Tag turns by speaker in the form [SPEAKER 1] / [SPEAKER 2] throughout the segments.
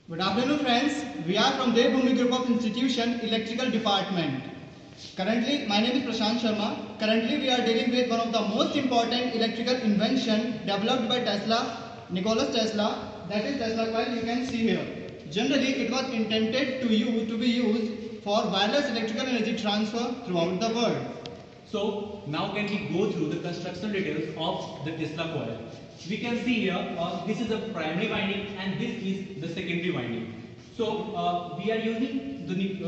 [SPEAKER 1] Good afternoon, friends. We are from Devbhoomi Group of Institution, Electrical Department. Currently, my name is Prashant Sharma. Currently, we are dealing with one of the most important electrical invention developed by Tesla, Nikola Tesla. That is Tesla coil. You can see here. Generally, it was intended to be used for wireless electrical energy transfer throughout the world.
[SPEAKER 2] So now can we go through the construction details of the Tesla coil. We can see here this is the primary winding and this is the secondary winding. So we are using the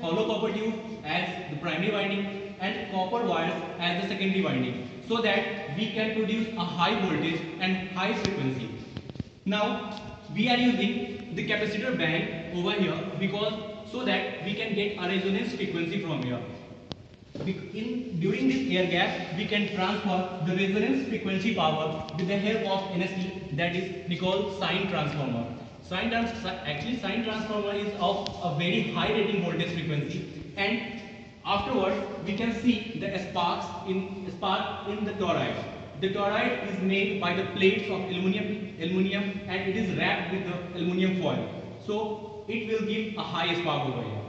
[SPEAKER 2] hollow copper tube as the primary winding and copper wires as the secondary winding, so that we can produce a high voltage and high frequency. Now we are using the capacitor bank over here because so that we can get a resonance frequency from here. During this air gap, we can transfer the resonance frequency power with the help of NST, that is called sine transformer. Sine transformer is of a very high rating voltage frequency, and afterwards we can see the spark in the toroid. The toroid is made by the plates of aluminium and it is wrapped with the aluminium foil. So it will give a high spark over here.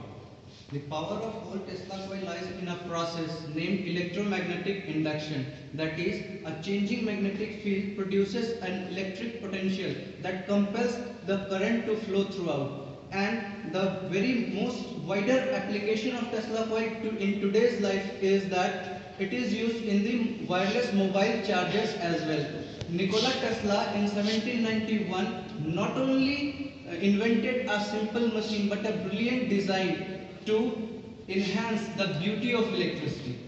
[SPEAKER 3] The power of whole Tesla coil lies in a process named electromagnetic induction. That is, a changing magnetic field produces an electric potential that compels the current to flow throughout. And the very most wider application of Tesla coil in today's life is that it is used in the wireless mobile chargers as well. Nikola Tesla in 1791 not only invented a simple machine but a brilliant design to enhance the beauty of electricity.